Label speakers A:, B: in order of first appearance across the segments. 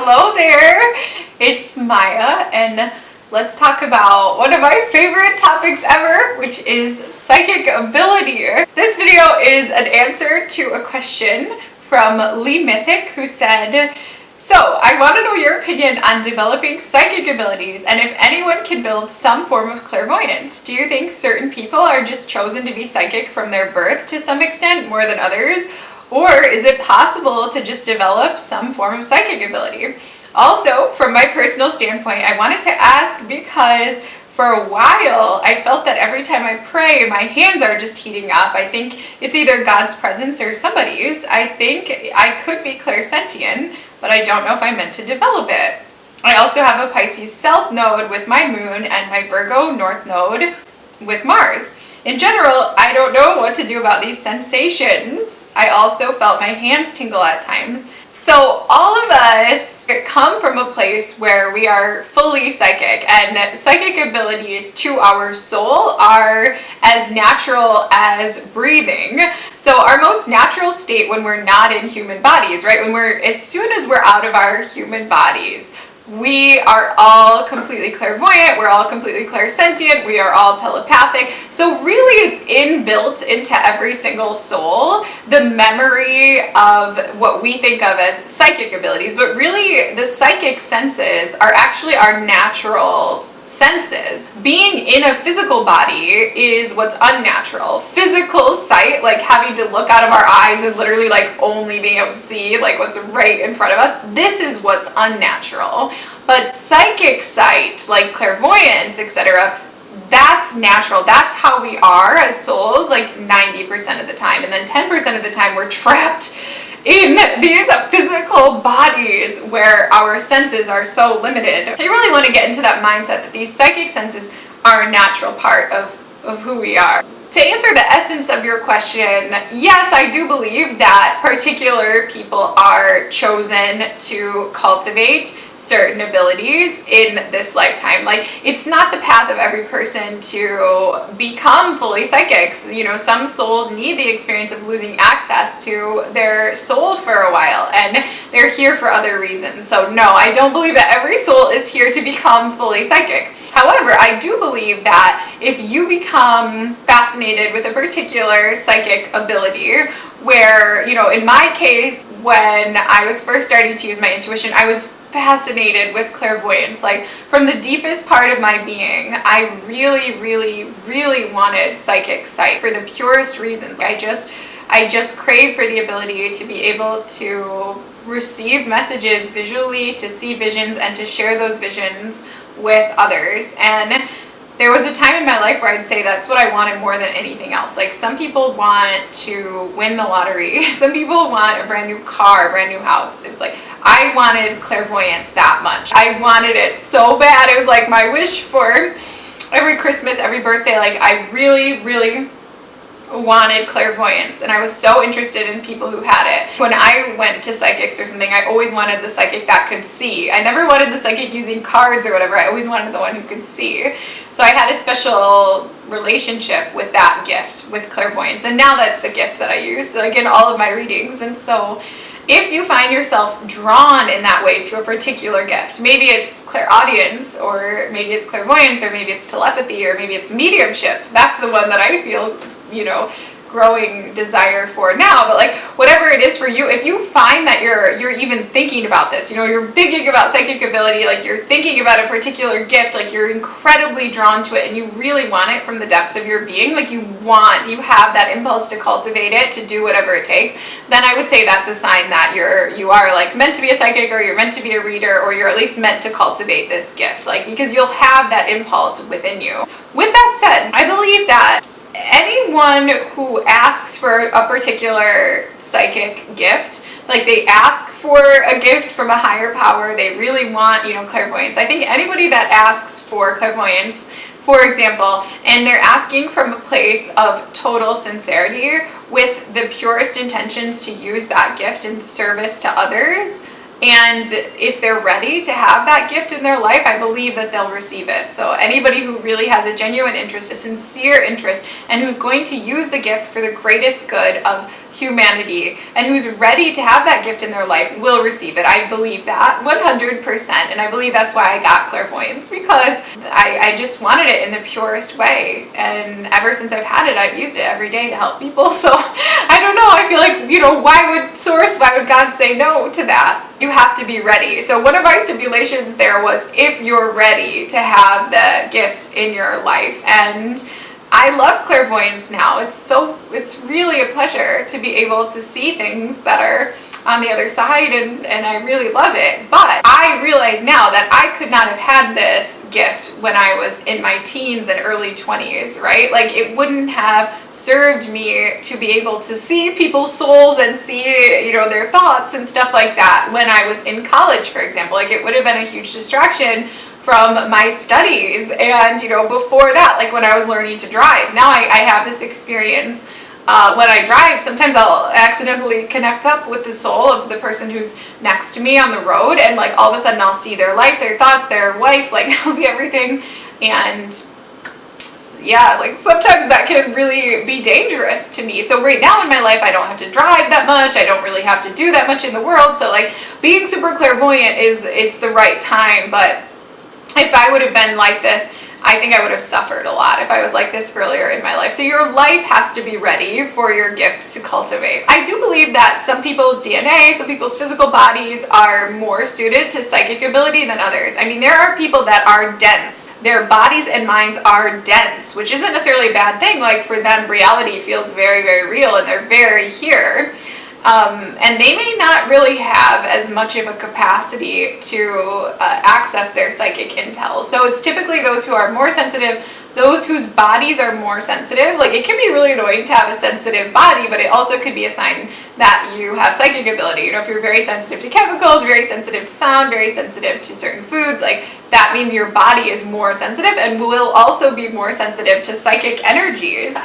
A: Hello there, it's Maya, and let's talk about one of my favorite topics ever, which is psychic ability. This video is an answer to a question from Lee Mythic, who said, so I want to know your opinion on developing psychic abilities and if anyone can build some form of clairvoyance. Do you think certain people are just chosen to be psychic from their birth to some extent more than others? Or is it possible to just develop some form of psychic ability? Also, from my personal standpoint, I wanted to ask because for a while I felt that every time I pray, my hands are just heating up. I think it's either God's presence or somebody's. I think I could be clairsentient, but I don't know if I'm meant to develop it. I also have a Pisces South node with my moon and my Virgo North node with Mars. In general, I don't know what to do about these sensations. I also felt my hands tingle at times. So all of us come from a place where we are fully psychic, and psychic abilities to our soul are as natural as breathing. So our most natural state when we're not in human bodies, right? As soon as we're out of our human bodies, we are all completely clairvoyant, we're all completely clairsentient, we are all telepathic. So really it's inbuilt into every single soul, the memory of what we think of as psychic abilities. But really the psychic senses are actually our natural senses. Being in a physical body is what's unnatural. Physical sight, like having to look out of our eyes and literally like only being able to see like what's right in front of us, this is what's unnatural. But psychic sight, like clairvoyance, etc., that's natural. That's how we are as souls, like 90% of the time. And then 10% of the time we're trapped in these physical bodies where our senses are so limited. I really want to get into that mindset that these psychic senses are a natural part of who we are. To answer the essence of your question, yes, I do believe that particular people are chosen to cultivate certain abilities in this lifetime. Like, it's not the path of every person to become fully psychics. You know, some souls need the experience of losing access to their soul for a while, and they're here for other reasons. So no, I don't believe that every soul is here to become fully psychic. However, I do believe that if you become fascinated with a particular psychic ability, where, you know, in my case, when I was first starting to use my intuition, I was fascinated with clairvoyance. Like, from the deepest part of my being, I really, really, really wanted psychic sight for the purest reasons. I just craved for the ability to be able to receive messages visually, to see visions, and to share those visions with others. And there was a time in my life where I'd say that's what I wanted more than anything else. Like, some people want to win the lottery. Some people want a brand new car, a brand new house. It was like, I wanted clairvoyance that much. I wanted it so bad. It was like my wish for every Christmas, every birthday. Like, I really, really wanted clairvoyance, and I was so interested in people who had it. When I went to psychics or something, I always wanted the psychic that could see. I never wanted the psychic using cards or whatever. I always wanted the one who could see. So I had a special relationship with that gift, with clairvoyance, and now that's the gift that I use, like, in all of my readings. And so if you find yourself drawn in that way to a particular gift, maybe it's clairaudience, or maybe it's clairvoyance, or maybe it's telepathy, or maybe it's mediumship. That's the one that I feel, you know, growing desire for now. But like, whatever it is for you, if you find that you're even thinking about this, you know, you're thinking about psychic ability, like you're thinking about a particular gift, like you're incredibly drawn to it and you really want it from the depths of your being, like you have that impulse to cultivate it, to do whatever it takes, then I would say that's a sign that you are like meant to be a psychic, or you're meant to be a reader, or you're at least meant to cultivate this gift, like, because you'll have that impulse within you. With that said, I believe that anyone who asks for a particular psychic gift, like they ask for a gift from a higher power, they really want, you know, clairvoyance. I think anybody that asks for clairvoyance, for example, and they're asking from a place of total sincerity with the purest intentions to use that gift in service to others, and if they're ready to have that gift in their life, I believe that they'll receive it. So anybody who really has a genuine interest, a sincere interest, and who's going to use the gift for the greatest good of humanity and who's ready to have that gift in their life will receive it. I believe that 100%. And I believe that's why I got clairvoyance, because I just wanted it in the purest way. And ever since I've had it, I've used it every day to help people. So I don't know. I feel like, why would God say no to that? You have to be ready. So one of my stipulations there was if you're ready to have the gift in your life. And I love clairvoyance now. It's really a pleasure to be able to see things that are on the other side, and I really love it. But I realize now that I could not have had this gift when I was in my teens and early 20s, right? Like, it wouldn't have served me to be able to see people's souls and see, their thoughts and stuff like that when I was in college, for example. Like, it would have been a huge distraction from my studies. And before that, like when I was learning to drive, now I have this experience when I drive. Sometimes I'll accidentally connect up with the soul of the person who's next to me on the road, and like all of a sudden I'll see their life, their thoughts, their wife, like I'll see everything. And yeah, like sometimes that can really be dangerous to me. So right now in my life, I don't have to drive that much. I don't really have to do that much in the world. So like being super clairvoyant it's the right time. But if I would have been like this, I think I would have suffered a lot if I was like this earlier in my life. So your life has to be ready for your gift to cultivate. I do believe that some people's DNA, some people's physical bodies are more suited to psychic ability than others. I mean, there are people that are dense. Their bodies and minds are dense, which isn't necessarily a bad thing. Like for them, reality feels very, very real and they're very here. And they may not really have as much of a capacity to access their psychic intel. So it's typically those who are more sensitive, those whose bodies are more sensitive. Like, it can be really annoying to have a sensitive body, but it also could be a sign that you have psychic ability. If you're very sensitive to chemicals, very sensitive to sound, very sensitive to certain foods, like that means your body is more sensitive and will also be more sensitive to psychic energies.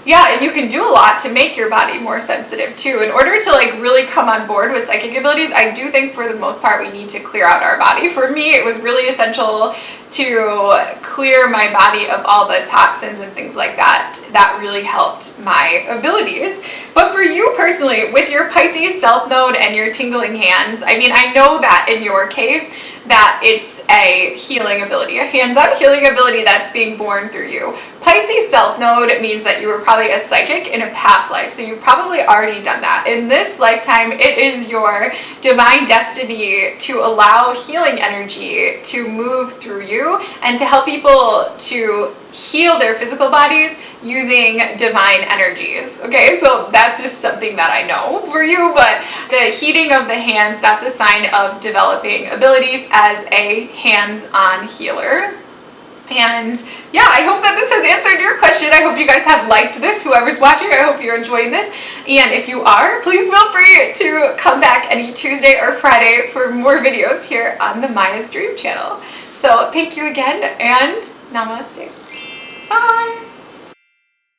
A: Yeah, and you can do a lot to make your body more sensitive too. In order to like really come on board with psychic abilities, I do think for the most part we need to clear out our body. For me, it was really essential to clear my body of all the toxins and things like that. That really helped my abilities. But for you personally, with your Pisces South Node and your tingling hands, I mean, I know that in your case, that it's a healing ability, a hands-on healing ability that's being born through you. Pisces South Node means that you were probably a psychic in a past life, so you've probably already done that. In this lifetime, it is your divine destiny to allow healing energy to move through you and to help people to heal their physical bodies using divine energies. Okay, so that's just something that I know for you, but the heating of the hands, that's a sign of developing abilities as a hands-on healer. And yeah, I hope that this has answered your question. I hope you guys have liked this. Whoever's watching, I hope you're enjoying this. And if you are, please feel free to come back any Tuesday or Friday for more videos here on the Maya's Dream channel. So thank you again, and namaste. Bye.